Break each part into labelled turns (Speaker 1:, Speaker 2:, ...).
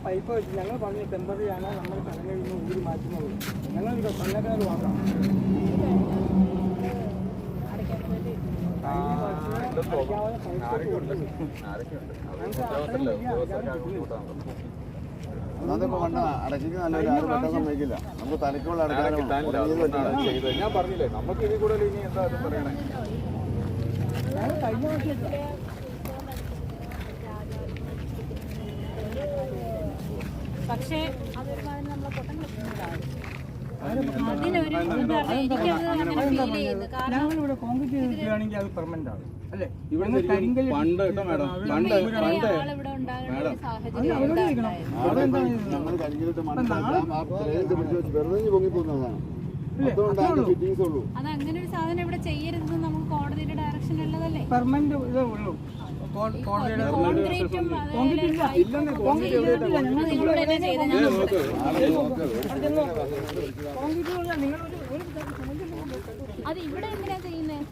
Speaker 1: Pipe വെച്ച് ഞങ്ങൾ പറഞ്ഞു ടെമ്പററിയാണ് നമ്മൾ കടലിൽ നിന്ന് ഊരി മാറ്റുന്നത്. ഞങ്ങൾ കൊല്ലക്കാർ വാങ്ങാം.
Speaker 2: അടയ്ക്ക് നല്ലൊരു വയ്ക്കില്ല. നമുക്ക് തലക്കുള്ള അടയ്ക്കാനും
Speaker 3: ഞാൻ പറഞ്ഞില്ലേ നമുക്ക് ഇതിൽ കൂടുതൽ ഇനി എന്താ പറയണേ.
Speaker 4: പക്ഷേ അതൊരു കാര്യം നമ്മളെ പൊട്ടം കിട്ടുന്നതാണ്. അതിനൊരു ഞങ്ങളിവിടെ കോൺക്രീറ്റ് ചെയ്തിട്ടാണെങ്കിൽ അത് പെർമനന്റ് ആണ് അല്ലേ? ഇവിടെ
Speaker 3: പണ്ട് കേട്ടോ മാഡം, പണ്ട്
Speaker 4: അതങ്ങനെ ഒരു സാധനം ഇവിടെ ചെയ്യരുതെന്ന് നമുക്ക് കോടതിയുടെ ഡയറക്ഷൻ ഉള്ളതല്ലേ?
Speaker 1: പെർമനന്റ് ഇതേ ഉള്ളൂ.
Speaker 4: അത് ഇവിടെ എങ്ങനെയാ ചെയ്യുന്നത്?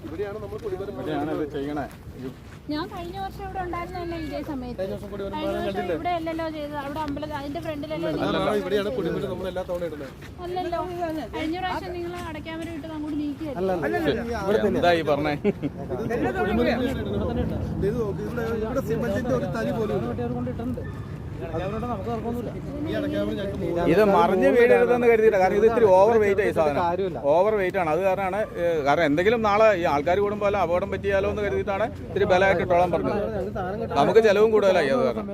Speaker 4: ഞാൻ കഴിഞ്ഞ വർഷം ഇവിടെ ഉണ്ടായിരുന്നല്ലേ ഇതേ സമയത്ത്. കഴിഞ്ഞ വർഷം ഇവിടെ അല്ലല്ലോ ചെയ്തത്, അവിടെ അമ്പലത്തിൽ അതിന്റെ ഫ്രണ്ടിലല്ലേ. അല്ലല്ലോ, കഴിഞ്ഞ പ്രാവശ്യം നിങ്ങൾ അടയ്ക്കാമര ഇട്ട് അങ്ങോട്ട് നീക്കിയല്ലോ.
Speaker 3: ഇത് മറിഞ്ഞ് വീഴരുതെന്ന് കരുതിയില്ല. കാരണം ഇത് ഇത്തിരി ഓവർ വെയിറ്റ് ആയി സാധനം, ഓവർ വെയിറ്റ് ആണ്. അത് കാരണമാണ്. കാരണം എന്തെങ്കിലും നാളെ ഈ ആൾക്കാർ കൂടുമ്പോൾ അപകടം പറ്റിയാലോ എന്ന് കരുതിയിട്ടാണ് ഇത്തിരി ബലമായിട്ട് ഇട്ടോളാൻ പറഞ്ഞത്. നമുക്ക് ചെലവും കൂടുതലായി അത് കാരണം.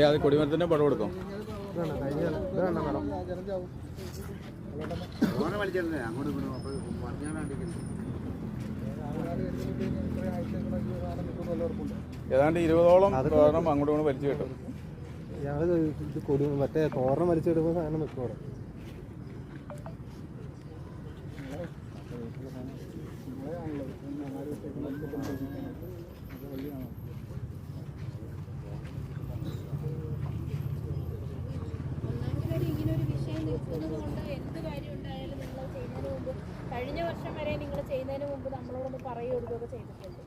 Speaker 3: അത് കൊടിമരത്തിന്റെ പടം കൊടുക്കും. ഏതാണ്ട് 20ഓളം തോരണം അങ്ങോട്ടും ഇങ്ങോട്ട് വലിച്ചു കിട്ടും.
Speaker 1: ഞങ്ങൾ മറ്റേ തോരണം വലിച്ചെടുക്കുമ്പോൾ സാധനം നിൽക്കും.
Speaker 4: കഴിഞ്ഞ വർഷം വരെ നിങ്ങൾ ചെയ്യുന്നതിന് മുമ്പ് നമ്മളോടൊന്ന് പറയുകയൊക്കെ ചെയ്തിട്ടുണ്ട്.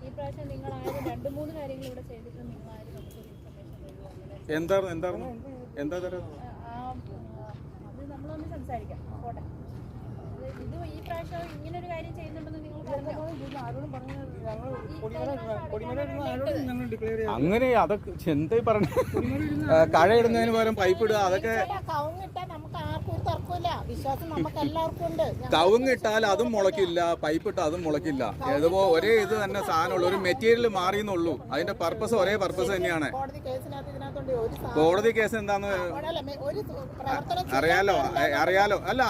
Speaker 4: ഈ പ്രാവശ്യം നിങ്ങൾ ആരും 2-3 കാര്യങ്ങൾ ഇവിടെ ചെയ്തിട്ടുണ്ട്. നിങ്ങൾ ആരും നമുക്ക് അത് നമ്മളൊന്ന് സംസാരിക്കാം. പോട്ടെ, ഇത് ഈ പ്രാവശ്യം ഇങ്ങനെ ഒരു കാര്യം ചെയ്യുന്നുണ്ടെന്ന് നിങ്ങൾ
Speaker 3: അങ്ങനെ അതൊക്കെ എന്തായി പറഞ്ഞ കഴയിടുന്നതിന് പകരം പൈപ്പ് ഇടുക, അതൊക്കെ കവുങ്ങിട്ടാൽ അതും മുളയ്ക്കില്ല, പൈപ്പ് ഇട്ടാൽ അതും മുളയ്ക്കില്ല. ഏതുപോ ഒരേ ഇത് തന്നെ സാധനമുള്ളൂ, ഒരു മെറ്റീരിയൽ മാറിയെന്നുള്ളൂ. അതിന്റെ പർപ്പസ് ഒരേ പർപ്പസ് തന്നെയാണ്. കോടതി കേസ് എന്താന്ന് അറിയാലോ. അല്ല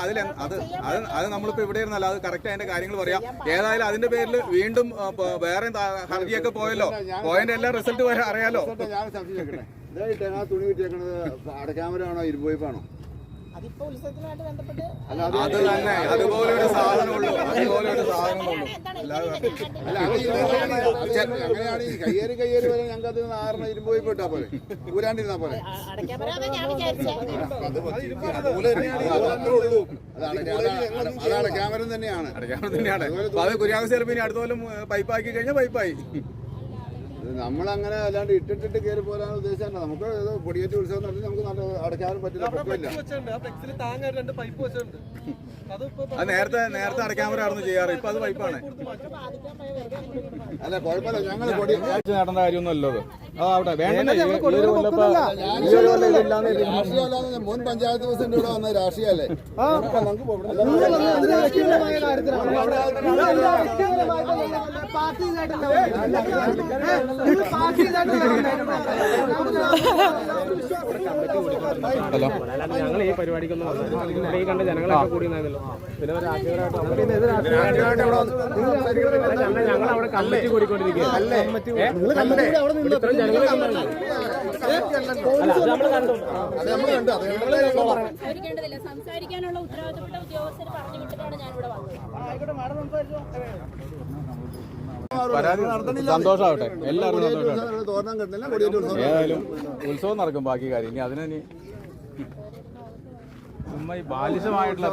Speaker 3: അത് നമ്മളിപ്പോ ഇവിടെ ഇരുന്നല്ല, അത് കറക്റ്റ് അതിന്റെ കാര്യങ്ങൾ പറയാം. ഏതായാലും അതിന്റെ പേരിൽ വീണ്ടും വേറെ ഹർജിയൊക്കെ പോയല്ലോ, പോയതിന്റെ എല്ലാ റിസൾട്ട് വരെ അറിയാലോ.
Speaker 2: തുണി കിട്ടിയേക്കണത് അടയ്ക്കാമരാണോ ഇരുമ്പ്
Speaker 3: അത് തന്നെ, അതുപോലൊരു സാധനമുള്ളൂ, അതുപോലൊരു സാധനമുള്ളൂ.
Speaker 2: അങ്ങനെയാണ് ഈ കയ്യേറി വരെ ഞങ്ങൾക്ക് അത് ആറിന് ഇരുമ്പ് പൈപ്പ് ഇട്ടാ പോലെ ഊരാണ്ടിരുന്നാ പോലെ. അതാണ് ക്യാമറ തന്നെയാണ്.
Speaker 3: അത് കുര്യാക്കോസ് ചെറുപ്പിന് അടുത്ത കൊല്ലം പൈപ്പാക്കി കഴിഞ്ഞാൽ പൈപ്പായി.
Speaker 2: നമ്മളങ്ങനെ അല്ലാണ്ട് ഇട്ടിട്ട് കയറി പോരാൻ ഉദ്ദേശിച്ചാണ്. നമുക്ക് കൊടിയേറ്റ് ഉത്സവം നടത്തി നമുക്ക് നല്ല അടയ്ക്കാനും പറ്റില്ല.
Speaker 3: അത് നേരത്തെ അടയ്ക്കാമരായിരുന്നു ചെയ്യാറ്, ഇപ്പൊ അത് പൈപ്പാണ്.
Speaker 2: അല്ല കുഴപ്പമില്ല, ഞങ്ങൾ
Speaker 3: നടന്ന കാര്യമൊന്നുമല്ലോ അത്. ആവട്ടെ,
Speaker 2: മുൻ പഞ്ചായത്ത് പ്രസിഡന്റ് ഇവിടെ വന്ന രാഷ്ട്രീയല്ലേ.
Speaker 3: ഹലോ,
Speaker 1: ഞങ്ങൾ ഈ പരിപാടിക്കൊന്നും ഇവിടെ ഈ കണ്ട ജനങ്ങളൊക്കെ കൂടി പിന്നെ ഞങ്ങൾ അവിടെ കമ്മിറ്റി കൂടിക്കൊണ്ടിരിക്കുകയാണ്.
Speaker 4: സംസാരിക്കാനുള്ള ഉത്തരവാദിത്തപ്പെട്ട ഉദ്യോഗസ്ഥർ പറഞ്ഞു വിട്ടിട്ടാണ് ഞാൻ ഇവിടെ വന്നത്.
Speaker 3: പരാതി സന്തോഷമാവട്ടെ, എല്ലാവർക്കും സന്തോഷമാവട്ടെ.
Speaker 2: തോരണം കിട്ടുന്നില്ല, കൊടിയേറ്റ് ഉത്സവം
Speaker 3: ഏതായാലും ഉത്സവം നടക്കും. ബാക്കി കാര്യം ഇനി അതിനി ചുമ്മാ ഈ ബാലിശമായിട്ടുള്ള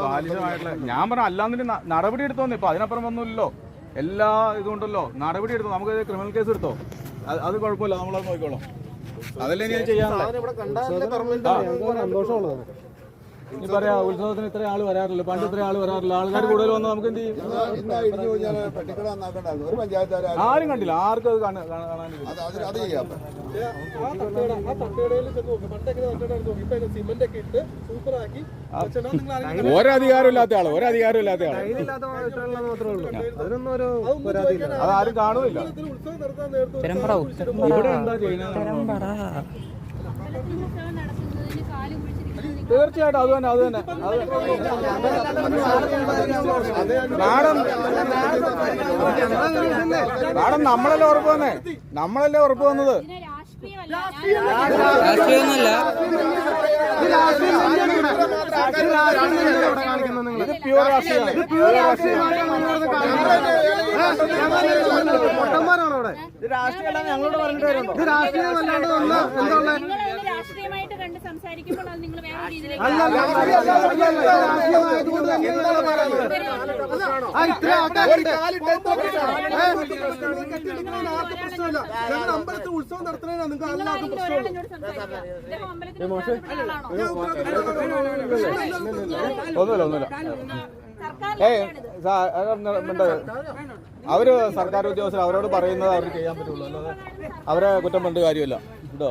Speaker 3: ഞാൻ പറഞ്ഞ അല്ലാന്നിട്ട് നടപടി എടുത്തോന്ന്. ഇപ്പൊ അതിനപ്പുറം ഒന്നുമില്ലല്ലോ, എല്ലാ ഇതുകൊണ്ടല്ലോ നടപടി എടുത്തോ. നമുക്ക് ക്രിമിനൽ കേസ് എടുത്തോ, അത് കുഴപ്പമില്ല, നമ്മളത് നോക്കിക്കോളാം. അതല്ലേ ഞാൻ ചെയ്യാനുള്ള ഈ പറയാ. ഉത്സവത്തിന് ഇത്ര ആള് വരാറില്ല, പണ്ട് ഇത്ര ആള് വരാറില്ല. ആൾക്കാർ കൂടുതൽ വന്നാൽ നമുക്ക് എന്ത് ചെയ്യും? ആരും കണ്ടില്ല, ആർക്കും അത് കാണാനില്ല. ഓരോ അധികാരമില്ലാത്ത ആള്, അതാരും കാണുമില്ല. ഇവിടെ എന്താ ചെയ്യുന്നത്? തീർച്ചയായിട്ടും അത് തന്നെ മാഡം നമ്മളല്ലേ ഉറപ്പ് വന്നത്.
Speaker 1: രാഷ്ട്രീയമൊന്നുമല്ല,
Speaker 3: ഇത് പ്യൂർ രാഷ്ട്രീയമാണ്.
Speaker 1: ഞങ്ങളോട് പറഞ്ഞിട്ട് വരുമ്പോ ഇത് രാഷ്ട്രീയമല്ലാണ്ട് ഒന്ന് എന്തുള്ള
Speaker 4: രാഷ്ട്രീയമായിട്ട് കണ്ട് സംസാരിക്കുമ്പോൾ അത് നിങ്ങൾ വേറെ രീതിയിലേക്ക്
Speaker 1: ഇത്ര ആൾക്കാരുണ്ട്. അമ്പലത്തിൽ ഉത്സവം നടത്തുന്നതിനാ നിങ്ങൾക്ക് എല്ലാവർക്കും പ്രശ്നമുള്ളൂ.
Speaker 3: ഒന്നുമില്ല. അവര് സർക്കാർ ഉദ്യോഗസ്ഥർ, അവരോട് പറയുന്നത് അവർ ചെയ്യാൻ പറ്റുള്ളൂ, അല്ലാതെ അവരെ കുറ്റം പറഞ്ഞിട്ട് കാര്യമില്ല കേട്ടോ.